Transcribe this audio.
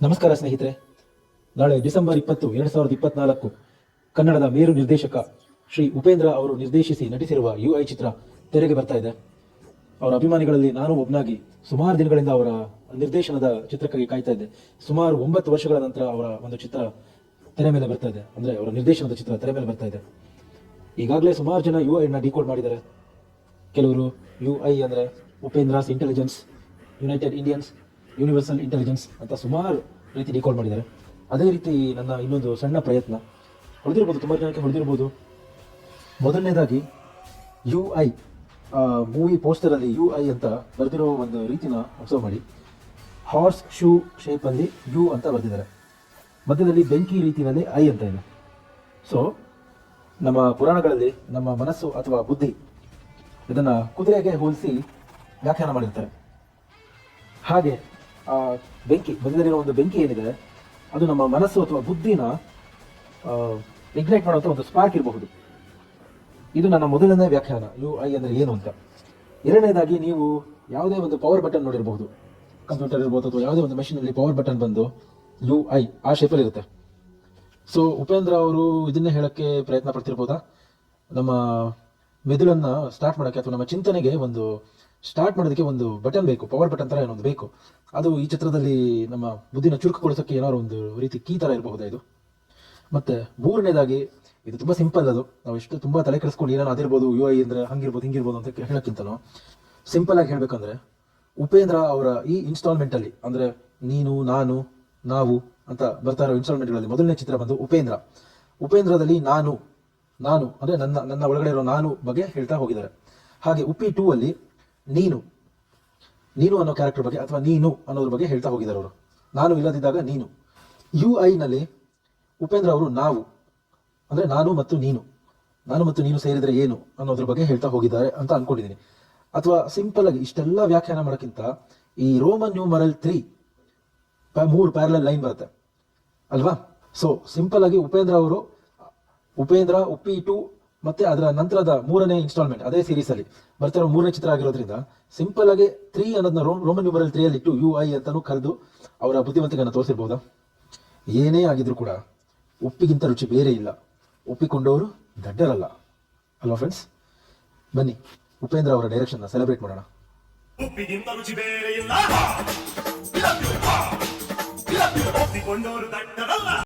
ನಮಸ್ಕಾರ ಸ್ನೇಹಿತರೆ. ನಾಳೆ ಡಿಸೆಂಬರ್ 20, 2024 ಕನ್ನಡದ ಮೇರು ನಿರ್ದೇಶಕ ಶ್ರೀ ಉಪೇಂದ್ರ ಅವರು ನಿರ್ದೇಶಿಸಿ ನಟಿಸಿರುವ UI ಚಿತ್ರ ತೆರೆಗೆ ಬರ್ತಾ ಇದೆ. ಅವರ ಅಭಿಮಾನಿಗಳಲ್ಲಿ ನಾನು ಒಬ್ಬನಾಗಿ ಸುಮಾರು ದಿನಗಳಿಂದ ಅವರ ನಿರ್ದೇಶನದ ಚಿತ್ರಕ್ಕಾಗಿ ಕಾಯ್ತಾ ಇದ್ದೆ. ಸುಮಾರು 9 ವರ್ಷಗಳ ನಂತರ ಅವರ ಒಂದು ಚಿತ್ರ ತೆರೆ ಮೇಲೆ ಬರ್ತಾ ಇದೆ. ಅಂದರೆ ಅವರ ನಿರ್ದೇಶನದ ಚಿತ್ರ ತೆರೆ ಮೇಲೆ ಬರ್ತಾ ಇದೆ. ಈಗಾಗಲೇ ಸುಮಾರು ಜನ UI ಡಿಕೋಡ್ ಮಾಡಿದ್ದಾರೆ. ಕೆಲವರು UI ಅಂದರೆ Upendra's intelligence, united Indians, universal intelligence ಅಂತ ಸುಮಾರು ರೀತಿ ಡಿಕೋಡ್ ಮಾಡಿದ್ದಾರೆ. ಅದೇ ರೀತಿ ನನ್ನ ಇನ್ನೊಂದು ಸಣ್ಣ ಪ್ರಯತ್ನ ಹೊಡೆದಿರ್ಬೋದು, ತುಂಬ ಜನಕ್ಕೆ ಹೊಡೆದಿರ್ಬೋದು. ಮೊದಲನೇದಾಗಿ UI ಮೂವಿ ಪೋಸ್ಟರಲ್ಲಿ UI ಅಂತ ಬರೆದಿರೋ ಒಂದು ರೀತಿನ ಅಬ್ಸರ್ವ್ ಮಾಡಿ. ಹಾರ್ಸ್ ಶೂ ಶೇಪಲ್ಲಿ U ಅಂತ ಬರೆದಿದ್ದಾರೆ. ಮಧ್ಯದಲ್ಲಿ ಬೆಂಕಿ ರೀತಿಯಲ್ಲಿ I ಅಂತ ಇದೆ. ಸೊ ನಮ್ಮ ಪುರಾಣಗಳಲ್ಲಿ ನಮ್ಮ ಮನಸ್ಸು ಅಥವಾ ಬುದ್ಧಿ ಇದನ್ನು ಕುದುರೆಗೆ ಹೋಲಿಸಿ ವ್ಯಾಖ್ಯಾನ ಮಾಡಿರ್ತಾರೆ. ಹಾಗೆ ಬೆಂಕಿ ಮಧ್ಯದಲ್ಲಿರೋ ಒಂದು ಬೆಂಕಿ ಏನಿದೆ ಅದು ನಮ್ಮ ಮನಸ್ಸು ಅಥವಾ ಬುದ್ಧಿನ ಇಗ್ನೈಟ್ ಮಾಡುವಂಥ ಒಂದು ಸ್ಪಾರ್ಕ್ ಇರಬಹುದು. ಇದು ನನ್ನ ಮೊದಲನೇ ವ್ಯಾಖ್ಯಾನ UI ಅಂದರೆ ಏನು ಅಂತ. ಎರಡನೇದಾಗಿ ನೀವು ಯಾವುದೇ ಒಂದು ಪವರ್ ಬಟನ್ ನೋಡಿರಬಹುದು, ಕಂಪ್ಯೂಟರ್ ಇರ್ಬೋದು ಅಥವಾ ಯಾವುದೇ ಒಂದು ಮೆಷಿನಲ್ಲಿ ಪವರ್ ಬಟನ್ ಬಂದು UI ಆ ಶೇಪಲ್ಲಿ ಇರುತ್ತೆ. ಸೊ ಉಪೇಂದ್ರ ಅವರು ಇದನ್ನೇ ಹೇಳೋಕ್ಕೆ ಪ್ರಯತ್ನ ಪಡ್ತಿರ್ಬೋದಾ, ನಮ್ಮ ಮೆದುಳನ್ನು ಸ್ಟಾರ್ಟ್ ಮಾಡೋಕ್ಕೆ ಅಥವಾ ನಮ್ಮ ಚಿಂತನೆಗೆ ಒಂದು ಸ್ಟಾರ್ಟ್ ಮಾಡೋದಕ್ಕೆ ಒಂದು ಬಟನ್ ಬೇಕು, ಪವರ್ ಬಟನ್ ಥರ ಏನೊಂದು ಬೇಕು. ಅದು ಈ ಚಿತ್ರದಲ್ಲಿ ನಮ್ಮ ಬುದ್ಧಿನ ಚುರುಕುಗೊಳಿಸೋಕ್ಕೆ ಏನಾದ್ರು ಒಂದು ರೀತಿ ಕೀ ಥರ ಇರಬಹುದಾ ಇದು. ಮತ್ತು ಮೂರನೇದಾಗಿ ಇದು ತುಂಬ ಸಿಂಪಲ್. ಅದು ನಾವು ಎಷ್ಟು ತುಂಬ ತಲೆ ಕೆಡಿಸ್ಕೊಂಡು ಏನಾರು ಅದಿರ್ಬೋದು, UI ಅಂದರೆ ಹಂಗಿರ್ಬೋದು ಹಿಂಗಿರ್ಬೋದು ಅಂತ ಹೇಳೋಕ್ಕಿಂತನೂ ಸಿಂಪಲಾಗಿ ಹೇಳಬೇಕಂದ್ರೆ ಉಪೇಂದ್ರ ಅವರ ಈ ಇನ್ಸ್ಟಾಲ್ಮೆಂಟಲ್ಲಿ ಅಂದರೆ ನೀನು, ನಾನು, ನಾವು ಅಂತ ಬರ್ತಾ ಇರೋ ಇನ್ಸ್ಟಾಲ್ಮೆಂಟ್ಗಳಲ್ಲಿ ಮೊದಲನೇ ಚಿತ್ರ ಬಂದು ಉಪೇಂದ್ರದಲ್ಲಿ ನಾನು ಅಂದರೆ ನನ್ನ ಒಳಗಡೆ ಇರೋ ನಾನು ಬಗ್ಗೆ ಹೇಳ್ತಾ ಹೋಗಿದ್ದಾರೆ. ಹಾಗೆ ಉಪ್ಪಿ 2 ಅಲ್ಲಿ ನೀನು ಅನ್ನೋ ಕ್ಯಾರೆಕ್ಟರ್ ಬಗ್ಗೆ ಅಥವಾ ನೀನು ಅನ್ನೋದ್ರ ಬಗ್ಗೆ ಹೇಳ್ತಾ ಹೋಗಿದ್ದಾರೆ ಅವರು. ನಾನು ಇಲ್ಲದಿದ್ದಾಗ ನೀನು. UI ನಲ್ಲಿ ಉಪೇಂದ್ರ ಅವರು ನಾವು ಅಂದರೆ ನಾನು ಮತ್ತು ನೀನು ಸೇರಿದರೆ ಏನು ಅನ್ನೋದ್ರ ಬಗ್ಗೆ ಹೇಳ್ತಾ ಹೋಗಿದ್ದಾರೆ ಅಂತ ಅನ್ಕೊಂಡಿದ್ದೀನಿ. ಅಥವಾ ಸಿಂಪಲ್ ಆಗಿ ಇಷ್ಟೆಲ್ಲ ವ್ಯಾಖ್ಯಾನ ಮಾಡೋಕ್ಕಿಂತ ಈ ರೋಮನ್ ನ್ಯೂಮರಲ್ 3 3 ಪ್ಯಾರಲಲ್ ಲೈನ್ ಬರುತ್ತೆ ಅಲ್ವಾ. ಸೊ ಸಿಂಪಲ್ ಆಗಿ ಉಪೇಂದ್ರ ಉಪ್ಪಿ 2 ಮತ್ತೆ ಅದರ ನಂತರದ 3ನೇ ಇನ್ಸ್ಟಾಲ್ಮೆಂಟ್ ಅದೇ ಸೀರೀಸ್ ಅಲ್ಲಿ ಬರ್ತಿರೋ 3ನೇ ಚಿತ್ರ ಆಗಿರೋದ್ರಿಂದ ಸಿಂಪಲ್ ಆಗಿ 3 ಅನ್ನೋದನ್ನ ರೋಮನ್ ನ್ಯೂಮರಲ್ 3 ಅಲ್ಲಿ ಇಟ್ಟು UI ಅಂತಾನು ಕರೆದು ಅವರ ಬುದ್ಧಿವಂತಿಕೆಯನ್ನು ತೋರಿಸಿರ್ಬೋದಾ. ಏನೇ ಆಗಿದ್ರು ಕೂಡ ಉಪ್ಪಿಗಿಂತ ರುಚಿ ಬೇರೆ ಇಲ್ಲ, ಒಪ್ಪಿಕೊಂಡವರು ದಡ್ಡರಲ್ಲ ಅಲ್ವಾ ಫ್ರೆಂಡ್ಸ್. ಬನ್ನಿ ಉಪೇಂದ್ರ ಅವರ ಡೈರೆಕ್ಷನ್ ಸೆಲೆಬ್ರೇಟ್ ಮಾಡೋಣ. ಉಪ್ಪಿಗಿಂತ ರುಚಿ ಬೇರೆ ಇಲ್ಲ, ಒಪ್ಪಿಕೊಂಡವರು ದಡ್ಡರಲ್ಲ.